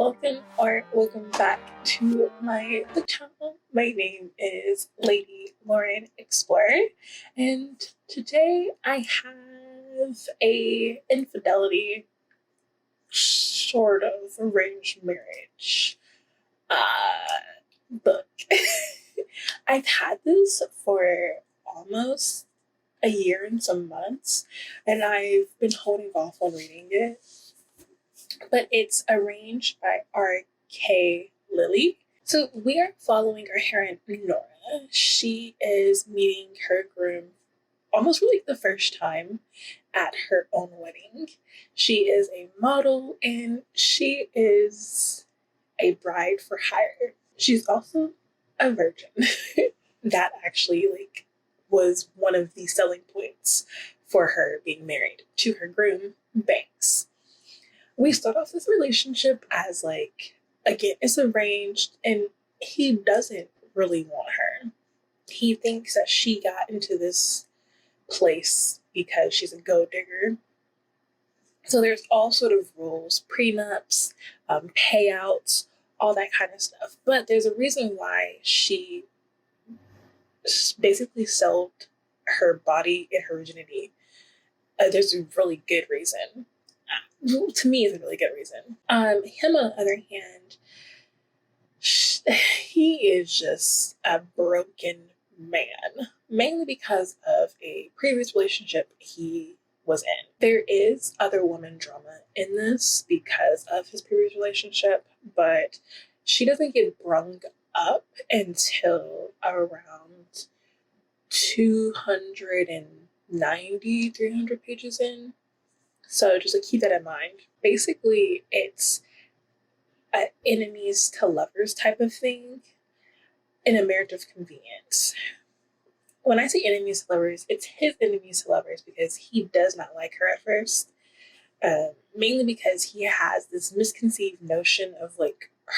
Welcome back to my channel. My name is Lady Lauren Explorer, and today I have a infidelity sort of arranged marriage book. I've had this for almost a year and some months, and I've been holding off on reading it. But it's arranged by R.K. Lilly. So we are following our heroine, Nora. She is meeting her groom almost for like the first time at her own wedding. She is a model and she is a bride for hire. She's also a virgin. That actually was one of the selling points for her being married to her groom, Banks. We start off this relationship as again, it's arranged and he doesn't really want her. He thinks that she got into this place because she's a gold digger. So there's all sort of rules, prenups, payouts, all that kind of stuff. But there's a reason why she basically sold her body and her virginity. There's a really good reason. To me, is a really good reason. Him, on the other hand, he is just a broken man, mainly because of a previous relationship he was in. There is other woman drama in this because of his previous relationship, but she doesn't get brung up until around 290, 300 pages in. So just keep that in mind. Basically, it's an enemies to lovers type of thing in a marriage of convenience. When I say enemies to lovers, it's his enemies to lovers because he does not like her at first. Mainly because he has this misconceived notion of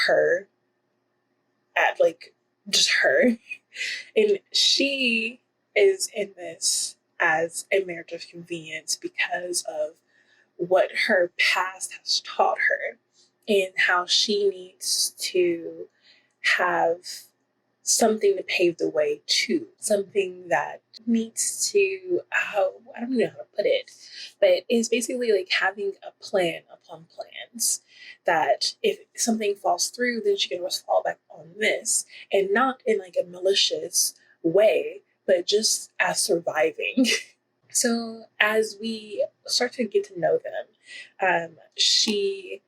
her at just her. And she is in this as a marriage of convenience because of what her past has taught her and how she needs to have something to pave the way to, something that needs to, I don't know how to put it, but it's basically having a plan upon plans, that if something falls through, then she can always fall back on this, and not in a malicious way, but just as surviving. So as we start to get to know them, she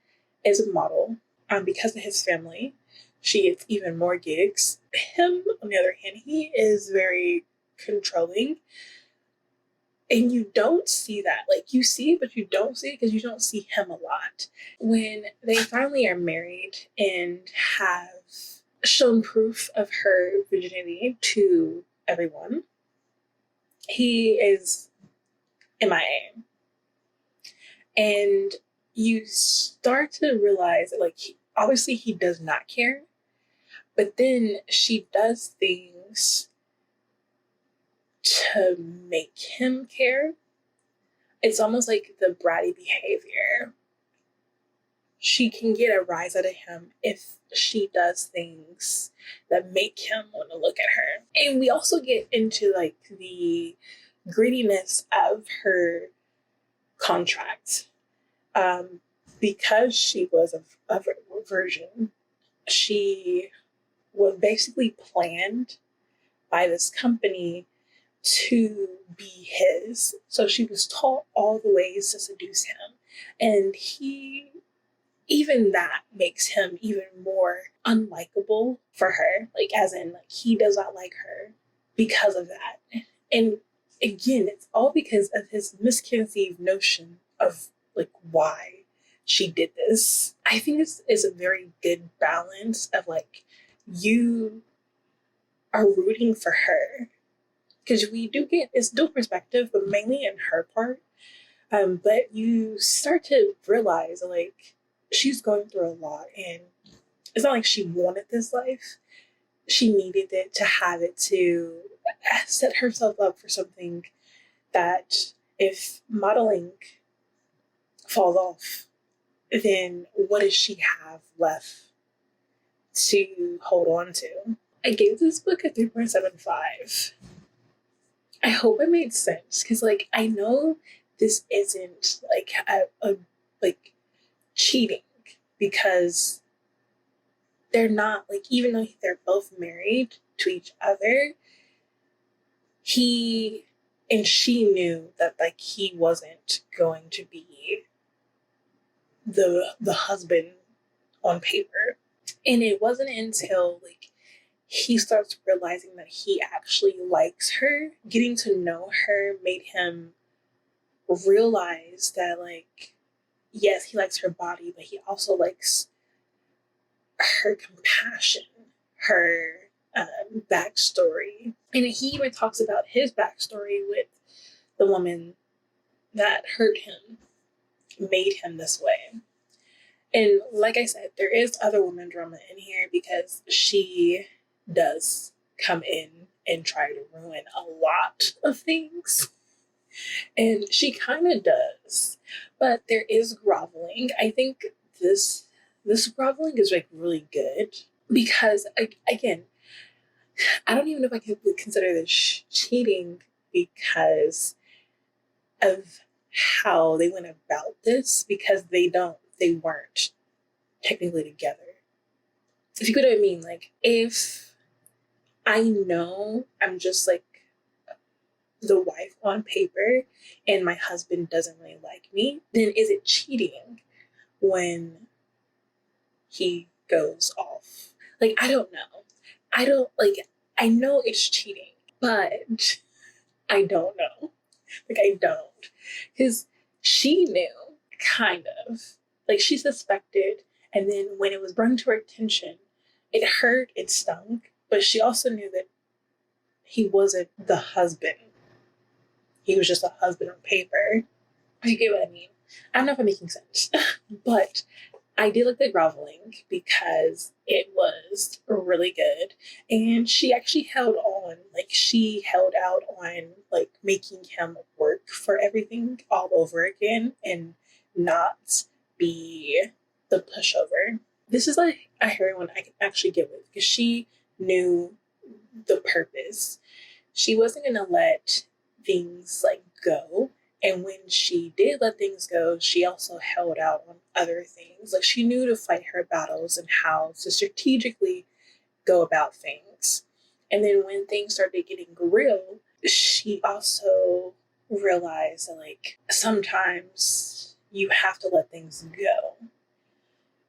is a model. Because of his family, she gets even more gigs. Him, on the other hand, he is very controlling. And you don't see that. You see it, but you don't see it because you don't see him a lot. When they finally are married and have shown proof of her virginity to everyone, he is MIA. And you start to realize that obviously he does not care, but then she does things to make him care. It's almost like the bratty behavior. She can get a rise out of him if she does things that make him want to look at her. And we also get into the grittiness of her contract. Because she was a virgin, she was basically planned by this company to be his. So she was taught all the ways to seduce him. And even that makes him even more unlikable for her. As in, he does not like her because of that. And again, it's all because of his misconceived notion of why she did this. I think this is a very good balance of you are rooting for her, because we do get this dual perspective, but mainly in her part. But you start to realize she's going through a lot, and it's not she wanted this life. She needed it to have it to set herself up for something that if modeling falls off, then what does she have left to hold on to? I gave this book a 3.75. I hope it made sense, because like I know this isn't like a like cheating, because they're not, like, even though they're both married to each other, he and she knew that like he wasn't going to be the husband on paper. And it wasn't until like he starts realizing that he actually likes her, getting to know her made him realize that, like, yes, he likes her body, but he also likes her compassion, her backstory. And he even talks about his backstory with the woman that hurt him, made him this way. And like I said, there is other woman drama in here, because she does come in and try to ruin a lot of things. And she kind of does. But there is groveling. I think this groveling is like really good, because again, I don't even know if I could consider this cheating, because of how they went about this, because they weren't technically together. If you get what I mean, like, if I know I'm just like the wife on paper and my husband doesn't really like me, then is it cheating when he goes off? Like, I don't know. I know it's cheating, but I don't know. Like, I don't. Because she knew, kind of. Like, she suspected, and then when it was brought to her attention, it hurt, it stung, but she also knew that he wasn't the husband. He was just a husband on paper. You get what I mean? I don't know if I'm making sense, but I did like the groveling because it was really good. And she actually held on. Like, she held out on, like, making him work for everything all over again and not be the pushover. This is like a heroine I can actually get with, because she knew the purpose. She wasn't going to let things like go. And when she did let things go, she also held out on other things. Like, she knew to fight her battles and how to strategically go about things. And then when things started getting real, she also realized that, like, sometimes you have to let things go,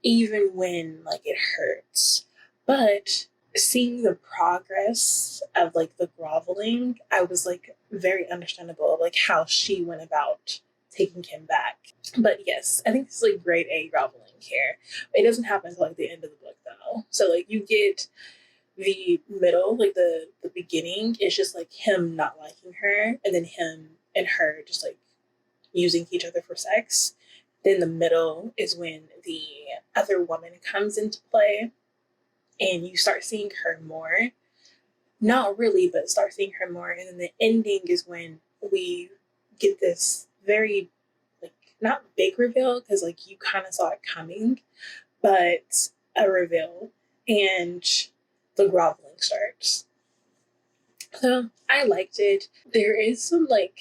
even when, like, it hurts. But seeing the progress of, like, the groveling, I was, like, very understandable of, like, how she went about taking him back. But yes, I think this is, like, grade A groveling here. It doesn't happen until, like, the end of the book, though. So, like, you get the middle, like, the beginning is just, like, him not liking her, and then him and her just, like, using each other for sex. Then the middle is when the other woman comes into play, and you start seeing her more. Not really, but start seeing her more. And then the ending is when we get this very, like, not big reveal, because, like, you kind of saw it coming, but a reveal. And the groveling starts. So I liked it. There is some, like,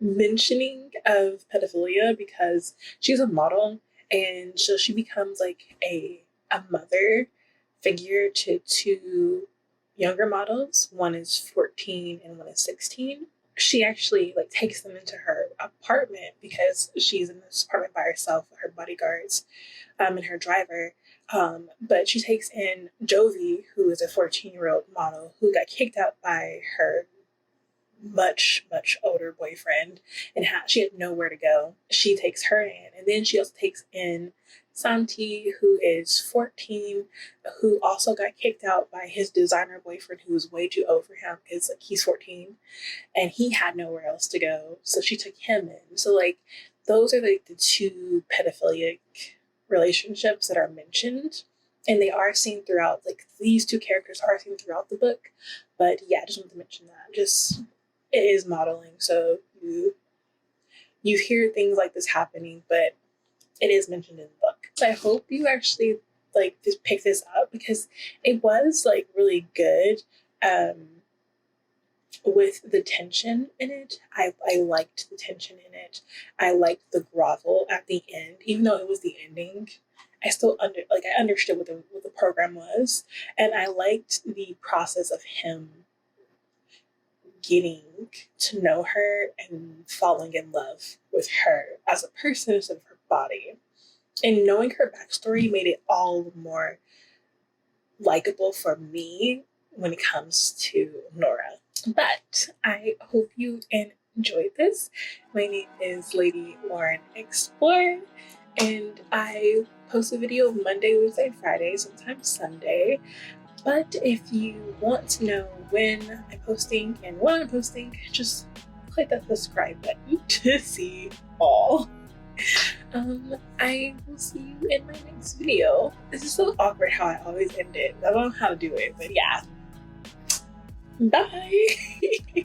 mentioning of pedophilia, because she's a model, and so she becomes, like, a mother figure to two younger models. One is 14 and one is 16. She actually, like, takes them into her apartment, because she's in this apartment by herself with her bodyguards and her driver. But she takes in Jovi, who is a 14-year-old model who got kicked out by her much, much older boyfriend, and she had nowhere to go. She takes her in, and then she also takes in Santi, who is 14, who also got kicked out by his designer boyfriend, who was way too old for him, because, like, he's 14 and he had nowhere else to go. So she took him in. So, like, those are, like, the two pedophilic relationships that are mentioned, and they are seen throughout, like, these two characters are seen throughout the book. But yeah, I just wanted to mention that. Just, it is modeling, so you hear things like this happening, but it is mentioned in the book. So I hope you actually like just pick this up, because it was like really good with the tension in it. I liked the tension in it. I liked the grovel at the end, even though it was the ending. I still I understood what the program was, and I liked the process of him getting to know her and falling in love with her as a person instead of her body. And knowing her backstory made it all more likable for me when it comes to Nora. But I hope you enjoyed this. My name is Lady Lauren Explorer, and I post a video Monday, Wednesday, and Friday, sometimes Sunday. But if you want to know when I'm posting and when I'm posting, just click that subscribe button to see all. I will see you in my next video. This is so awkward how I always end it. I don't know how to do it, but yeah. Bye!